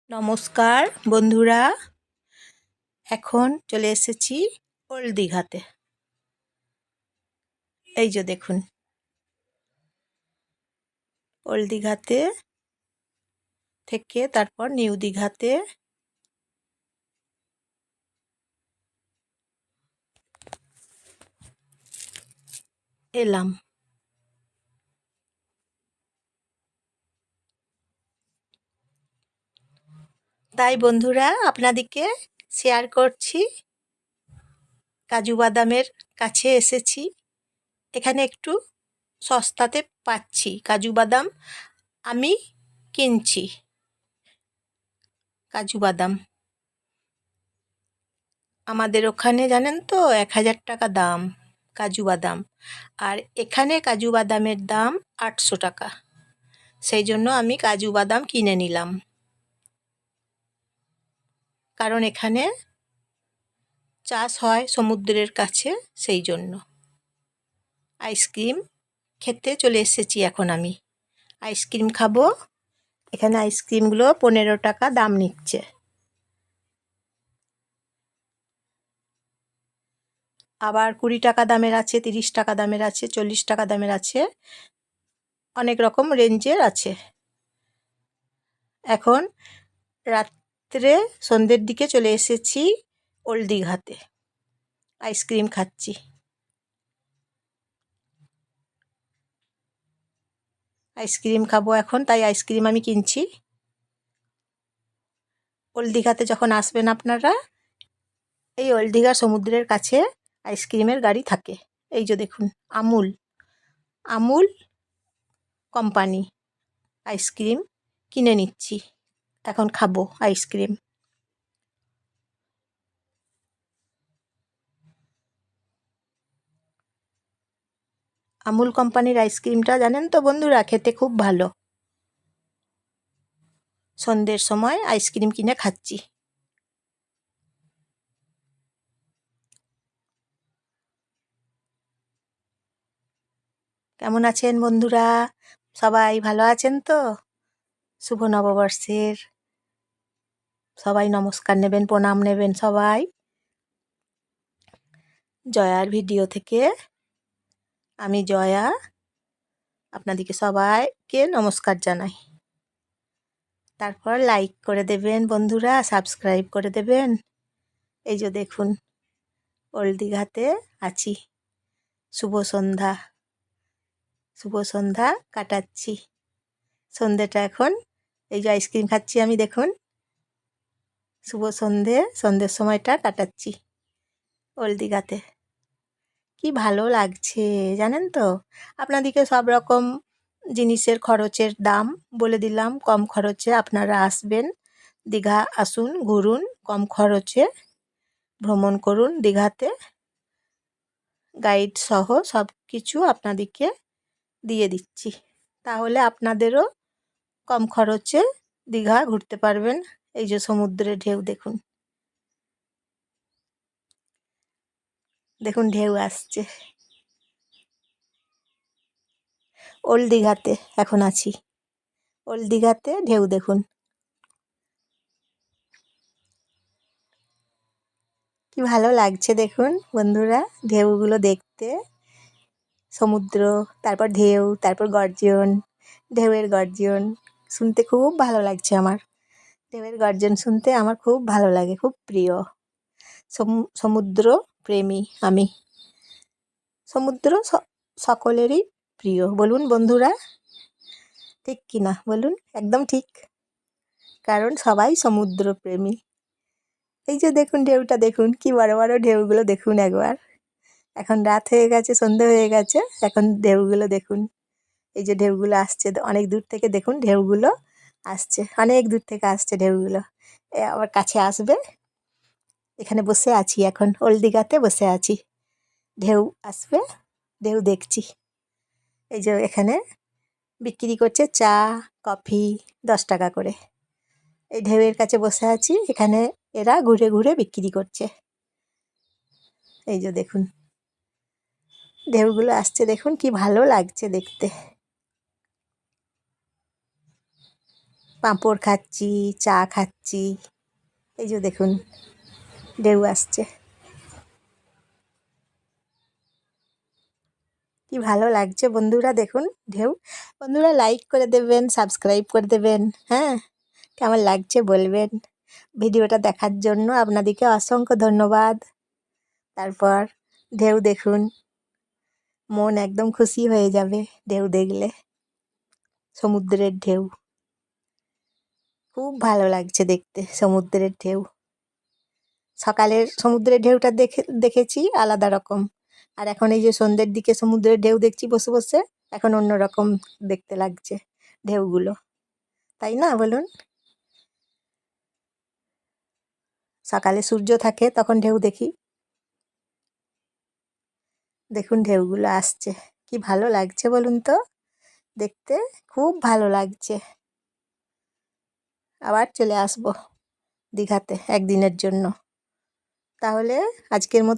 নমস্কার বন্ধুরা, এখন চলে এসেছি ওল্ড দীঘাতে। এই যে দেখুন, ওল্ড দীঘাতে থেকে তারপর নিউ দীঘাতে এলাম। তাই বন্ধুরা আপনাদেরকে শেয়ার করছি, কাজু বাদামের কাছে এসেছি। এখানে একটু সস্তাতে পাচ্ছি কাজু বাদাম, আমি কিনছি কাজু বাদাম। আমাদের ওখানে জানেন তো 1000 টাকা দাম কাজু বাদাম, আর এখানে কাজু বাদামের দাম 800 টাকা। সেই জন্য আমি কাজু বাদাম কিনে নিলাম, কারণ এখানে চাষ হয় সমুদ্রের কাছে, সেই জন্য। আইসক্রিম খেতে চলে এসেছি এখন আমি। আইসক্রিম খাবো। এখানে আইসক্রিমগুলো 15 টাকা দাম নিচ্ছে। আবার 20 টাকা দামের আছে, 30 টাকা দামের আছে, 40 টাকা দামের আছে, অনেক রকম রেঞ্জের আছে। এখন রাত্রে সন্ধ্যের দিকে চলে এসেছি ওল্ড দীঘাতে, আইসক্রিম খাচ্ছি। আইসক্রিম খাবো এখন, তাই আইসক্রিম আমি কিনছি। ওল্ড দীঘাতে যখন আসবেন আপনারা, এই ওল্ড দীঘার সমুদ্রের কাছে আইসক্রিমের গাড়ি থাকে। এই যে দেখুন, আমুল কোম্পানি আইসক্রিম কিনে নিচ্ছি, এখন খাবো আইসক্রিম। আমুল কোম্পানির আইসক্রিমটা জানেন তো বন্ধুরা, খেতে খুব ভালো। সন্ধ্যের সময় আইসক্রিম কিনে খাচ্ছি। কেমন আছেন বন্ধুরা? সবাই ভালো আছেন তো? শুভ নববর্ষের সবাই নমস্কার নেবেন, প্রণাম নেবেন সবাই। জয়ার ভিডিও থেকে আমি জয়া আপনাদেরকে সবাইকে নমস্কার জানাই। তারপর লাইক করে দেবেন বন্ধুরা, সাবস্ক্রাইব করে দেবেন। এই যে দেখুন, ওল্ড দীঘাতে আছি। শুভ সন্ধ্যা কাটাচ্ছি। সন্ধ্যেটা এখন এই যে আইসক্রিম খাচ্ছি আমি, দেখুন। সন্ধ্যের সময়টা কাটাচ্ছি ওল্ড দীঘাতে। কি ভালো লাগছে জানেন তো। আপনাদেরকে সব রকম জিনিসের খরচের দাম বলে দিলাম, কম খরচে আপনারা আসবেন। দীঘা আসুন, ঘুরুন, কম খরচে ভ্রমণ করুন দীঘাতে। গাইড সহ সব কিছু আপনাদেরকে দিয়ে দিচ্ছি, তাহলে আপনাদেরও কম খরচে দীঘা ঘুরতে পারবেন। এই যে সমুদ্রের ঢেউ দেখুন, দেখুন ঢেউ আসছে। ওল্ড দীঘাতে এখন আছি, ওল্ড দীঘাতে ঢেউ দেখুন। কি ভালো লাগছে দেখুন বন্ধুরা, ঢেউগুলো দেখতে। সমুদ্র, তারপর ঢেউ, তারপর গর্জন, ঢেউয়ের গর্জন শুনতে খুব ভালো লাগছে আমার। ঢেউয়ের গর্জন শুনতে আমার খুব ভালো লাগে, খুব প্রিয়। সমুদ্র প্রেমী আমি। সমুদ্র সকলেরই প্রিয়, বলুন বন্ধুরা, ঠিক কি না বলুন? একদম ঠিক, কারণ সবাই সমুদ্র প্রেমী। এই যে দেখুন ঢেউটা দেখুন, কি বড় বড় ঢেউগুলো দেখুন একবার। এখন রাত হয়ে গেছে, সন্ধে হয়ে গেছে, এখন ঢেউগুলো দেখুন। এই যে ঢেউগুলো আসছে অনেক দূর থেকে, দেখুন ঢেউগুলো আসছে, অনেক দূর থেকে আসছে ঢেউগুলো। আবার কাছে আসবে। এখানে বসে আছি এখন, ওল্ড দীঘাতে বসে আছি। ঢেউ আসবে, ঢেউ দেখছি। এই যে এখানে বিক্রি করছে চা, কফি 10 টাকা করে। এই ঢেউয়ের কাছে বসে আছি, এখানে এরা ঘুরে ঘুরে বিক্রি করছে। এই যে দেখুন ঢেউগুলো আসছে, দেখুন কি ভালো লাগছে দেখতে। পাঁপড় খাচ্ছি, চা খাচ্ছি। এই যে দেখুন ঢেউ আসছে, কি ভালো লাগছে বন্ধুরা। দেখুন ঢেউ। বন্ধুরা লাইক করে দেবেন, সাবস্ক্রাইব করে দেবেন। হ্যাঁ, কেমন লাগছে বলবেন। ভিডিওটা দেখার জন্য আপনাদেরকে অসংখ্য ধন্যবাদ। তারপর ঢেউ দেখুন, মন একদম খুশি হয়ে যাবে ঢেউ দেখলে। সমুদ্রের ঢেউ খুব ভালো লাগছে দেখতে। সমুদ্রের ঢেউ, সকালের সমুদ্রের ঢেউটা দেখেছি আলাদা রকম, আর এখন এই যে সন্ধ্যের দিকে সমুদ্রের ঢেউ দেখছি বসে বসে, এখন অন্য রকম দেখতে লাগছে ঢেউগুলো, তাই না বলুন? সকালে সূর্য থাকে তখন ঢেউ দেখি। দেখুন ঢেউগুলো আসছে, কি ভালো লাগছে বলুন তো দেখতে, খুব ভালো লাগছে। আবার চলে আসবো দীঘাতে একদিনের জন্য। তাহলে আজকের মতো